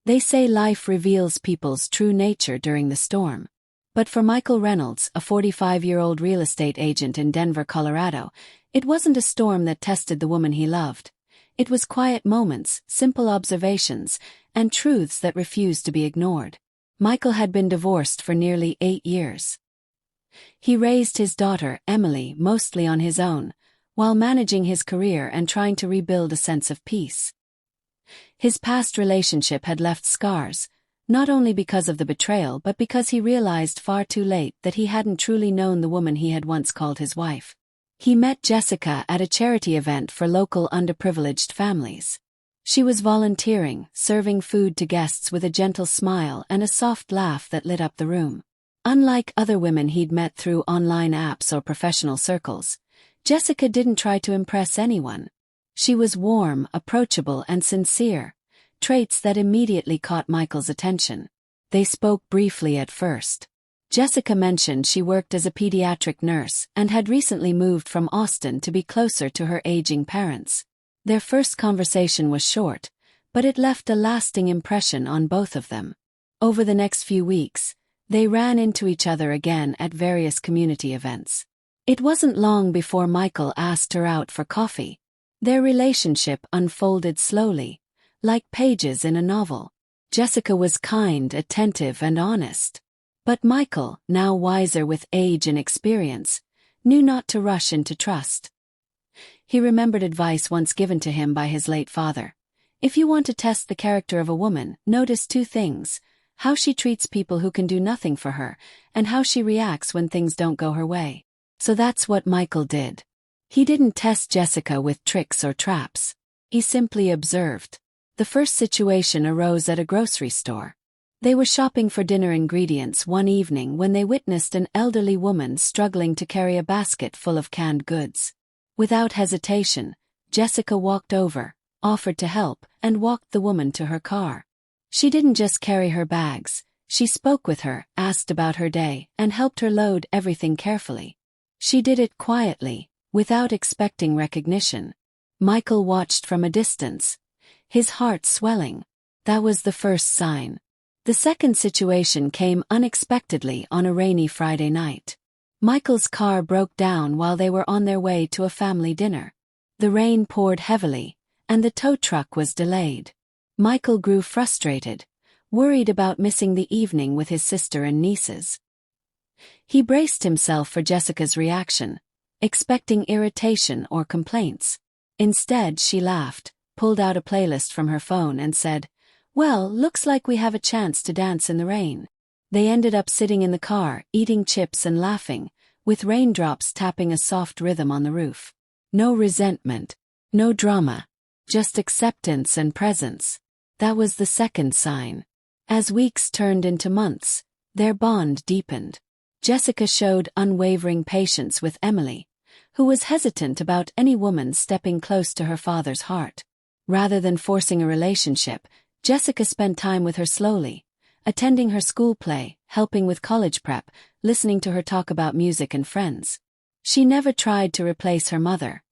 They say life reveals people's true nature during the storm. But for Michael Reynolds, a 45-year-old real estate agent in Denver, Colorado, it wasn't a storm that tested the woman he loved. It was quiet moments, simple observations, and truths that refused to be ignored. Michael had been divorced for nearly 8 years. He raised his daughter, Emily, mostly on his own, while managing his career and trying to rebuild a sense of peace. His past relationship had left scars, not only because of the betrayal but because he realized far too late that he hadn't truly known the woman he had once called his wife. He met Jessica at a charity event for local underprivileged families. She was volunteering, serving food to guests with a gentle smile and a soft laugh that lit up the room. Unlike other women he'd met through online apps or professional circles, Jessica didn't try to impress anyone. She was warm, approachable, and sincere, traits that immediately caught Michael's attention. They spoke briefly at first. Jessica mentioned she worked as a pediatric nurse and had recently moved from Austin to be closer to her aging parents. Their first conversation was short, but it left a lasting impression on both of them. Over the next few weeks, they ran into each other again at various community events. It wasn't long before Michael asked her out for coffee. Their relationship unfolded slowly, like pages in a novel. Jessica was kind, attentive, and honest. But Michael, now wiser with age and experience, knew not to rush into trust. He remembered advice once given to him by his late father. If you want to test the character of a woman, notice 2 things: how she treats people who can do nothing for her, and how she reacts when things don't go her way. So that's what Michael did. He didn't test Jessica with tricks or traps. He simply observed. The first situation arose at a grocery store. They were shopping for dinner ingredients one evening when they witnessed an elderly woman struggling to carry a basket full of canned goods. Without hesitation, Jessica walked over, offered to help, and walked the woman to her car. She didn't just carry her bags, she spoke with her, asked about her day, and helped her load everything carefully. She did it quietly, without expecting recognition. Michael watched from a distance, his heart swelling. That was the first sign. The second situation came unexpectedly on a rainy Friday night. Michael's car broke down while they were on their way to a family dinner. The rain poured heavily, and the tow truck was delayed. Michael grew frustrated, worried about missing the evening with his sister and nieces. He braced himself for Jessica's reaction, expecting irritation or complaints. Instead, she laughed, pulled out a playlist from her phone and said, "Well, looks like we have a chance to dance in the rain." They ended up sitting in the car, eating chips and laughing, with raindrops tapping a soft rhythm on the roof. No resentment, no drama, just acceptance and presence. That was the second sign. As weeks turned into months, their bond deepened. Jessica showed unwavering patience with Emily, who was hesitant about any woman stepping close to her father's heart. Rather than forcing a relationship, Jessica spent time with her slowly, attending her school play, helping with college prep, listening to her talk about music and friends. She never tried to replace her mother.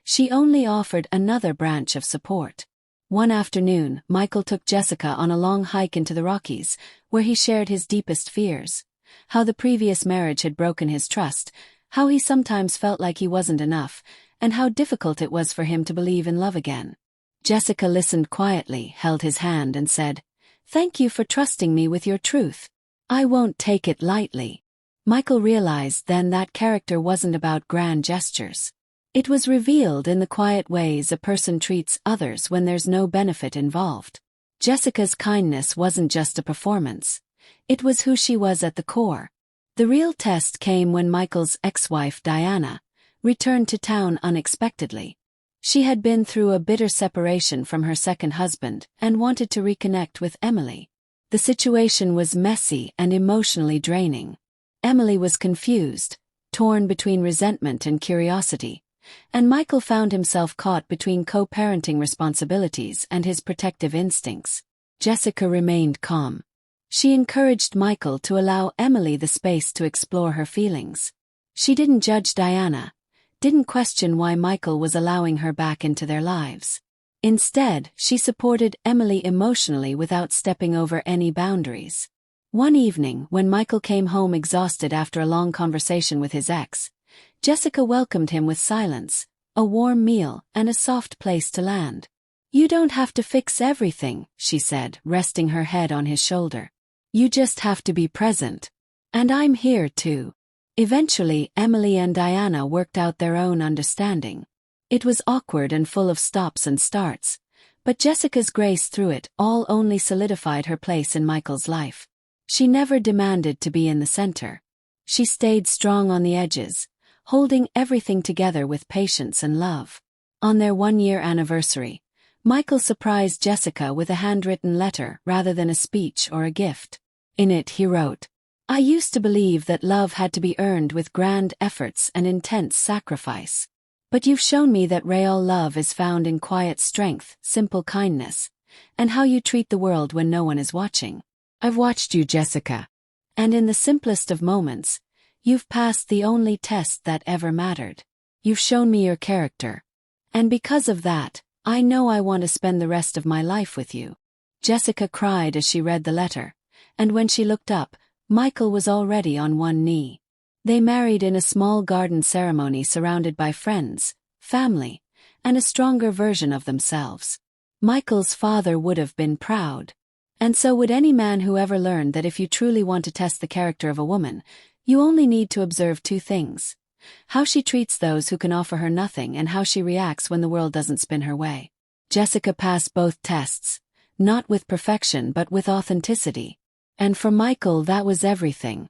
She only offered another branch of support. One afternoon, Michael took Jessica on a long hike into the Rockies, where he shared his deepest fears. How the previous marriage had broken his trust, how he sometimes felt like he wasn't enough, and how difficult it was for him to believe in love again. Jessica listened quietly, held his hand, and said, "Thank you for trusting me with your truth. I won't take it lightly." Michael realized then that character wasn't about grand gestures. It was revealed in the quiet ways a person treats others when there's no benefit involved. Jessica's kindness wasn't just a performance. It was who she was at the core. The real test came when Michael's ex-wife, Diana, returned to town unexpectedly. She had been through a bitter separation from her second husband and wanted to reconnect with Emily. The situation was messy and emotionally draining. Emily was confused, torn between resentment and curiosity, and Michael found himself caught between co-parenting responsibilities and his protective instincts. Jessica remained calm. She encouraged Michael to allow Emily the space to explore her feelings. She didn't judge Diana, didn't question why Michael was allowing her back into their lives. Instead, she supported Emily emotionally without stepping over any boundaries. One evening, when Michael came home exhausted after a long conversation with his ex, Jessica welcomed him with silence, a warm meal, and a soft place to land. "You don't have to fix everything," she said, resting her head on his shoulder. "You just have to be present. And I'm here too." Eventually, Emily and Diana worked out their own understanding. It was awkward and full of stops and starts, but Jessica's grace through it all only solidified her place in Michael's life. She never demanded to be in the center. She stayed strong on the edges, holding everything together with patience and love. On their one-year anniversary, Michael surprised Jessica with a handwritten letter rather than a speech or a gift. In it he wrote, "I used to believe that love had to be earned with grand efforts and intense sacrifice. But you've shown me that real love is found in quiet strength, simple kindness, and how you treat the world when no one is watching. I've watched you, Jessica. And in the simplest of moments, you've passed the only test that ever mattered. You've shown me your character. And because of that, I know I want to spend the rest of my life with you." Jessica cried as she read the letter, and when she looked up, Michael was already on one knee. They married in a small garden ceremony surrounded by friends, family, and a stronger version of themselves. Michael's father would have been proud. And so would any man who ever learned that if you truly want to test the character of a woman, you only need to observe two things: how she treats those who can offer her nothing and how she reacts when the world doesn't spin her way. Jessica passed both tests, not with perfection but with authenticity. And for Michael that was everything.